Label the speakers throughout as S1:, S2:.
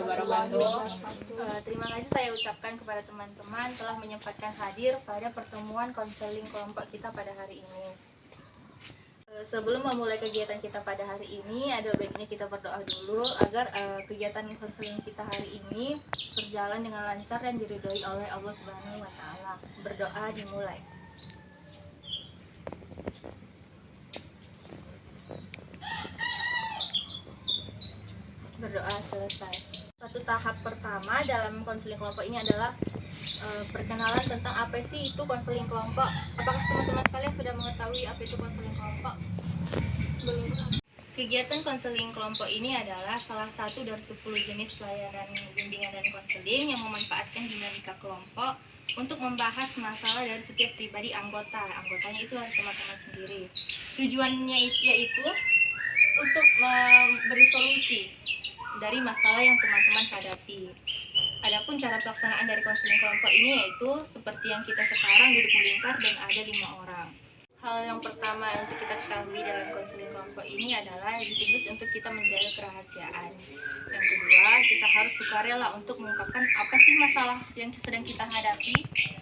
S1: wabarakatuh. Terima kasih saya ucapkan kepada teman-teman telah menyempatkan hadir pada pertemuan konseling kelompok kita pada hari ini. Sebelum memulai kegiatan kita pada hari ini, ada baiknya kita berdoa dulu agar kegiatan konseling kita hari ini berjalan dengan lancar dan diridhoi oleh Allah Subhanahu wa Ta'ala. Berdoa dimulai. Berdoa selesai. Satu tahap pertama dalam konseling kelompok ini adalah perkenalan tentang apa sih itu konseling kelompok. Apakah teman-teman sekalian sudah mengetahui apa itu konseling kelompok? Belum. Kegiatan konseling kelompok ini adalah salah satu dari 10 jenis layanan bimbingan dan konseling yang memanfaatkan dinamika kelompok untuk membahas masalah dari setiap pribadi anggota. Anggotanya itu adalah teman-teman sendiri. Tujuannya yaitu untuk memberi solusi dari masalah yang teman-teman hadapi. Adapun cara pelaksanaan dari konseling kelompok ini yaitu seperti yang kita sekarang duduk melingkar dan ada 5 orang. Hal yang pertama untuk kita ketahui dalam konseling kelompok ini adalah dituntut untuk kita menjaga kerahasiaan. Yang kedua, kita harus sukarela untuk mengungkapkan apa sih masalah yang sedang kita hadapi.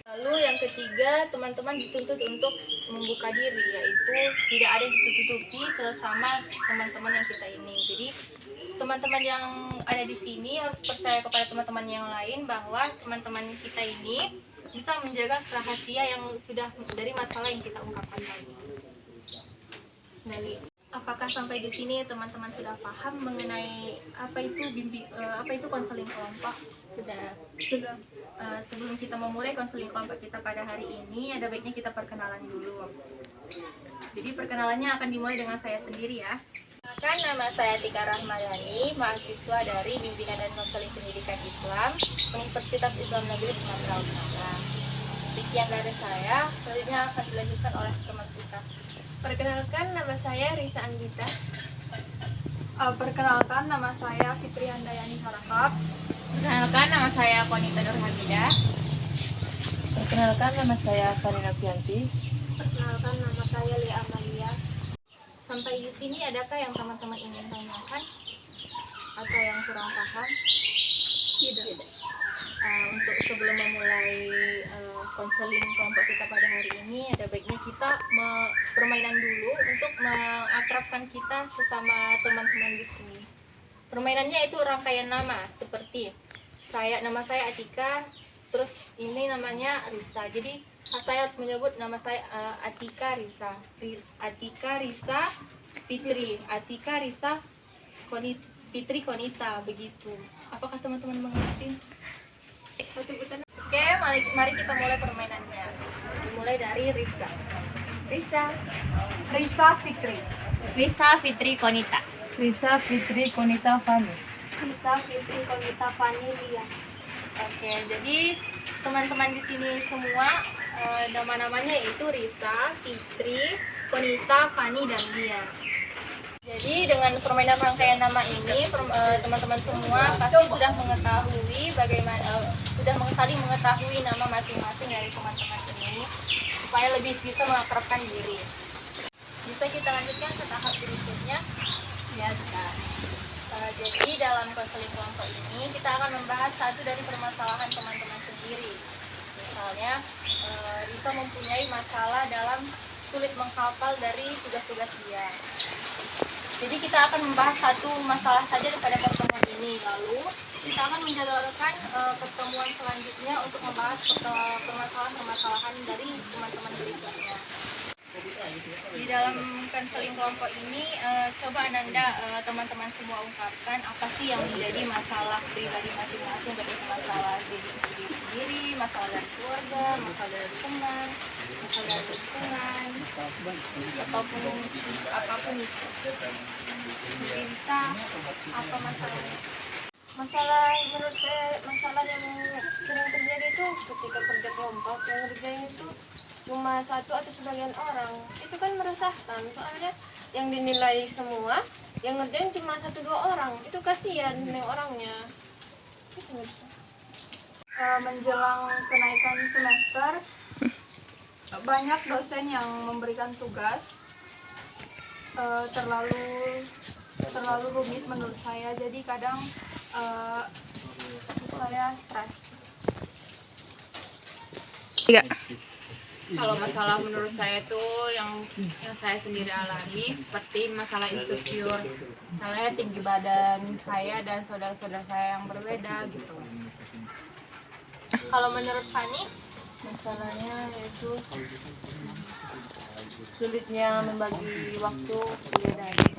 S1: Lalu yang ketiga, teman-teman dituntut untuk membuka diri, yaitu tidak ada yang ditutupi sesama teman-teman yang kita ini. Jadi teman-teman yang ada di sini harus percaya kepada teman-teman yang lain bahwa teman-teman kita ini bisa menjaga rahasia yang sudah dari masalah yang kita ungkapkan tadi. Jadi, apakah sampai di sini teman-teman sudah paham mengenai apa itu konseling kelompok? Sudah. Sebelum kita memulai konseling kelompok kita pada hari ini, ada baiknya kita perkenalan dulu. Jadi perkenalannya akan dimulai dengan saya sendiri ya. Nama saya Tika Rahmadani, mahasiswa dari Bimbingan dan Konseling Pendidikan Islam Universitas Islam Negeri Sumatera Utara. Sekian dari saya, selanjutnya akan dilanjutkan oleh teman kita.
S2: Perkenalkan, nama saya Risa Anggita.
S3: Perkenalkan, nama saya Fitri Handayani Harahap.
S1: Perkenalkan, nama saya Konita Nur Hamidah.
S4: Perkenalkan, nama saya Karina Pianti.
S2: Perkenalkan, nama saya Lia Amalia.
S1: Sampai di sini adakah yang teman-teman ingin tanyakan atau yang kurang paham? Tidak. Untuk sebelum memulai konseling kelompok kita pada hari ini, ada baiknya kita permainan dulu untuk mengakrabkan kita sesama teman-teman di sini. Permainannya itu rangkaian nama, seperti nama saya Atika, terus ini namanya Risa. Jadi saya harus menyebut nama saya Atika Risa, Atika Risa Fitri, Atika Risa Fitri Konita, begitu. Apakah teman-teman mengerti? Oke, mari kita mulai permainannya. Dimulai dari Risa.
S3: Risa Fitri.
S1: Risa Fitri Konita.
S4: Risa Fitri Konita Fani.
S2: Risa Fitri Konita Fani Lia.
S1: Oke, jadi teman-teman di sini semua nama-namanya yaitu Risa, Fitri, Konita, Fani, dan Lia. Jadi dengan permainan rangkaian nama ini, teman-teman semua pasti sudah mengetahui saling mengetahui nama masing-masing dari teman-teman ini, supaya lebih bisa mengakrabkan diri. Bisa kita lanjutkan ke tahap berikutnya? Ya, bisa. Jadi dalam konseling kelompok ini kita akan membahas satu dari permasalahan teman-teman sendiri. Misalnya, Risa mempunyai masalah dalam sulit menghafal dari tugas-tugas dia. Jadi kita akan membahas satu masalah saja pada pertemuan ini. Lalu kita akan menjadwalkan pertemuan selanjutnya untuk membahas permasalahan-permasalahan dari teman-teman berikutnya. Di dalam konseling kelompok ini, coba Ananda teman-teman semua ungkapkan apa sih yang menjadi masalah pribadi masing-masing, baik masalah diri sendiri, masalah dari keluarga, masalah dari teman, masalah dari lingkungan, ataupun apapun itu. Bisa apa masalahnya?
S2: Masalah menurut saya, masalah yang sering terjadi itu ketika kerja kelompok, yang kerjanya itu cuma satu atau sebagian orang. Itu kan meresahkan, soalnya yang dinilai semua, yang ngerjain cuma 1-2 orang. Itu kasihan yang orangnya. Itu menurut saya.
S3: Menjelang kenaikan semester, banyak dosen yang memberikan tugas terlalu rumit menurut saya. Jadi kadang saya stres.
S1: Kalau masalah menurut saya itu yang saya sendiri alami seperti masalah insecure, misalnya tinggi badan saya dan saudara-saudara saya yang berbeda gitu. Kalau menurut Fani,
S4: Masalahnya yaitu sulitnya membagi waktu kuliah daring.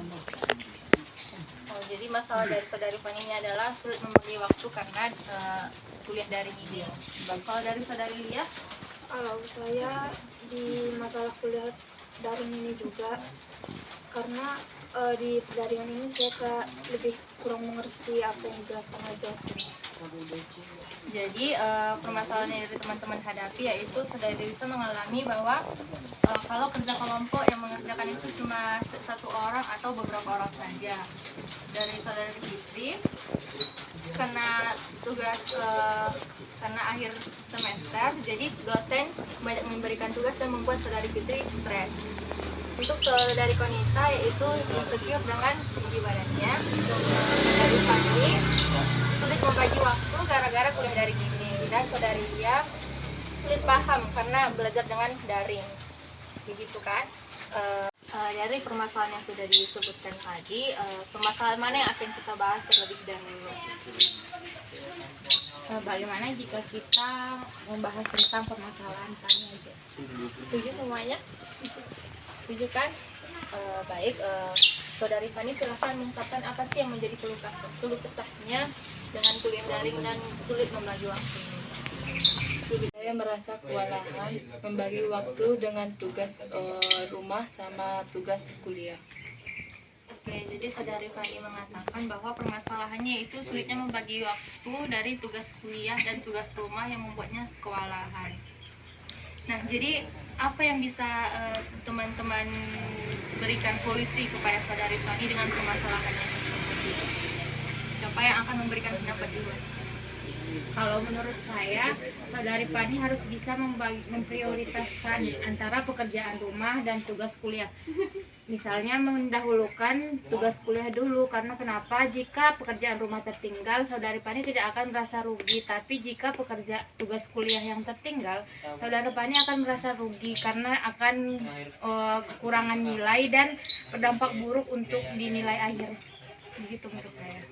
S1: oh, jadi masalah dari saudari Fani ini adalah sulit membagi waktu karena kuliah daring ini. Kalau dari saudari Lia,
S3: Kalau saya di masalah kuliah daring ini juga, karena di daringan ini saya lebih kurang mengerti apa yang dijelaskan oleh dosen.
S1: jadi permasalahan yang dari teman-teman hadapi yaitu saudari Lisa mengalami bahwa kalau kerja kelompok yang mengerjakan itu cuma satu orang atau beberapa orang saja. Dari saudari Fitri, karena tugas karena akhir semester, jadi dosen banyak memberikan tugas dan membuat saudari Fitri stres. Untuk saudari Konita yaitu insecure dengan tinggi badannya. Saudari Fani sulit membagi waktu gara-gara kuliah daring ini, dan saudari Lia sulit paham karena belajar dengan daring. Begitu kan? Dari permasalahan yang sudah disebutkan tadi, permasalahan mana yang akan kita bahas terlebih dahulu? Bagaimana jika kita membahas tentang permasalahan tani aja? Setuju semuanya? Setuju kan? Baik, saudari Fani silahkan mengungkapkan apa sih yang menjadi keluh kesahnya dengan kuliah daring dan sulit membagi waktu.
S4: Saya merasa kewalahan membagi waktu dengan tugas rumah sama tugas kuliah.
S1: Oke, jadi saudari Fani mengatakan bahwa permasalahannya itu sulitnya membagi waktu dari tugas kuliah dan tugas rumah yang membuatnya kewalahan. Nah, jadi apa yang bisa teman-teman berikan solusi kepada saudari Fani dengan permasalahannya tersebut? Siapa yang akan memberikan pendapat dulu? Kalau menurut saya, saudari Fani harus bisa memprioritaskan antara pekerjaan rumah dan tugas kuliah. Misalnya mendahulukan tugas kuliah dulu, karena kenapa? Jika pekerjaan rumah tertinggal, saudari Fani tidak akan merasa rugi. Tapi jika tugas kuliah yang tertinggal, saudari Fani akan merasa rugi karena akan kekurangan nilai dan berdampak buruk untuk di nilai akhir. Begitu menurut saya.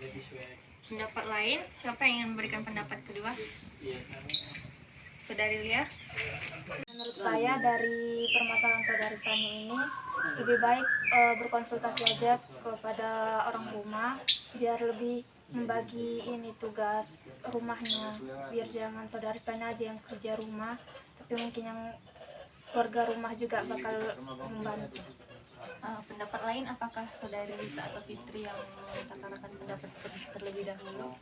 S1: Pendapat lain, siapa yang ingin memberikan pendapat kedua? Saudari Lia?
S3: Menurut saya dari permasalahan saudari Fani ini lebih baik berkonsultasi aja kepada orang rumah biar lebih membagi ini tugas rumahnya, biar jangan saudari Fani aja yang kerja rumah, tapi mungkin yang keluarga rumah juga bakal membantu.
S1: Pendapat lain, apakah saudari Lisa atau Fitri yang mengutarakan pendapat terlebih dahulu?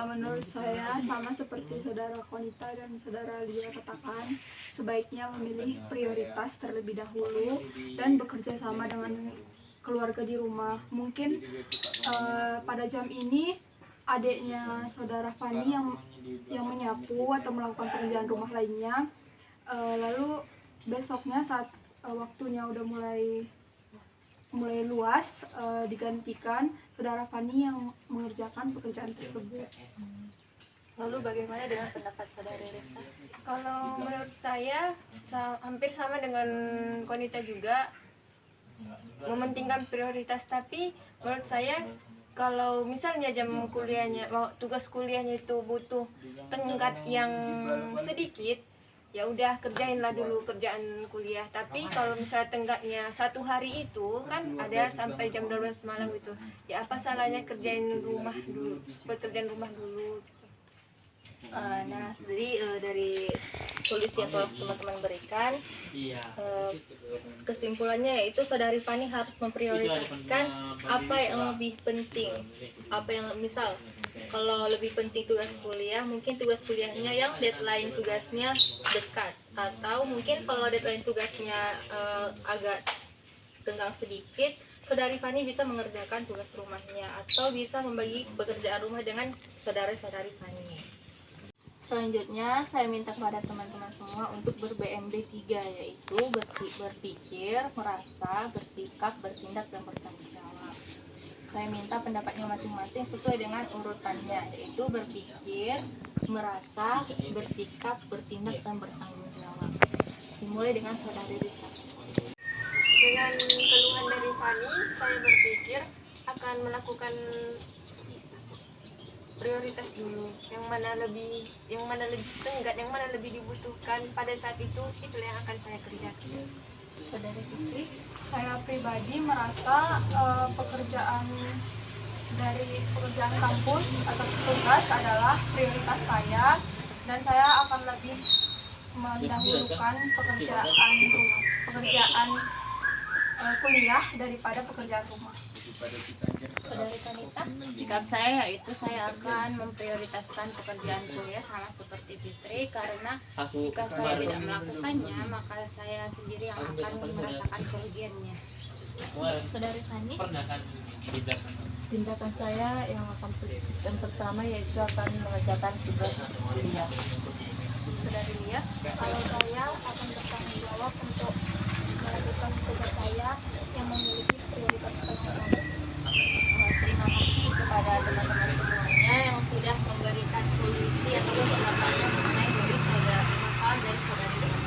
S3: Menurut saya sama seperti saudara Konita dan saudara Lia katakan, sebaiknya memilih prioritas terlebih dahulu dan bekerja sama dengan keluarga di rumah. Mungkin pada jam ini adiknya saudara Fani yang menyapu atau melakukan pekerjaan rumah lainnya, lalu besoknya saat waktunya udah mulai luas, digantikan saudara Fani yang mengerjakan pekerjaan tersebut.
S1: Lalu bagaimana dengan pendapat saudari Resa?
S2: Kalau menurut saya hampir sama dengan Konita juga, mementingkan prioritas. Tapi menurut saya kalau misalnya jam kuliahnya, tugas kuliahnya itu butuh tenggat yang sedikit, ya udah kerjainlah dulu kerjaan kuliah. Tapi kalau misalnya tenggatnya satu hari itu kan ada sampai jam 12 malam itu, ya apa salahnya kerjain rumah dulu, pekerjaan rumah dulu.
S1: Nah, jadi dari solusi yang telah teman-teman berikan, kesimpulannya yaitu saudari Fani harus memprioritaskan apa yang lebih penting. Apa yang misal kalau lebih penting tugas kuliah, mungkin tugas kuliahnya yang deadline tugasnya dekat, atau mungkin kalau deadline tugasnya agak tenggang sedikit, saudari Fani bisa mengerjakan tugas rumahnya atau bisa membagi pekerjaan rumah dengan saudara-saudari Fani. Selanjutnya, saya minta kepada teman-teman semua untuk ber-BMB 3, yaitu berpikir, merasa, bersikap, bertindak, dan bertanggung jawab. Saya minta pendapatnya masing-masing sesuai dengan urutannya, yaitu berpikir, merasa, bersikap, bertindak, dan bertanggung jawab. Dimulai dengan saudari Risa.
S2: Dengan keluhan dari Fani, saya berpikir akan melakukan prioritas dulu, yang mana lebih tenggat, yang mana lebih dibutuhkan pada saat itu, itulah yang akan saya kerjakan.
S1: Saudari Fitri.
S3: Saya pribadi merasa pekerjaan kampus atau tugas adalah prioritas saya, dan saya akan lebih mendahulukan pekerjaan kuliah daripada pekerjaan rumah.
S1: Saudari Kanita. Sikap saya yaitu saya akan memprioritaskan pekerjaan kuliah sama seperti Fitri, karena jika saya tidak melakukannya maka saya sendiri yang akan merasakan kerugiannya. Saudari Tani.
S4: Tindakan saya yang pertama yaitu akan mengerjakan tugas kuliah.
S1: Saudari Lia.
S3: Kalau saya akan bertanggung jawab untuk melakukan tugas saya yang memiliki prioritas penting.
S1: Terima kasih kepada teman-teman semuanya yang sudah memberikan solusi atau pendapatnya mengenai dari masalah dari saudari Lia.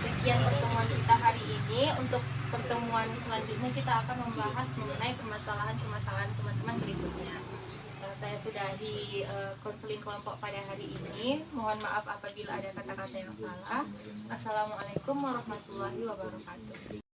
S1: Sekian pertemuan kita hari ini. Untuk pertemuan selanjutnya kita akan membahas mengenai permasalahan-permasalahan teman-teman berikutnya. Saya sudahi konseling kelompok pada hari ini. Mohon maaf apabila ada kata-kata yang salah. Assalamualaikum warahmatullahi wabarakatuh.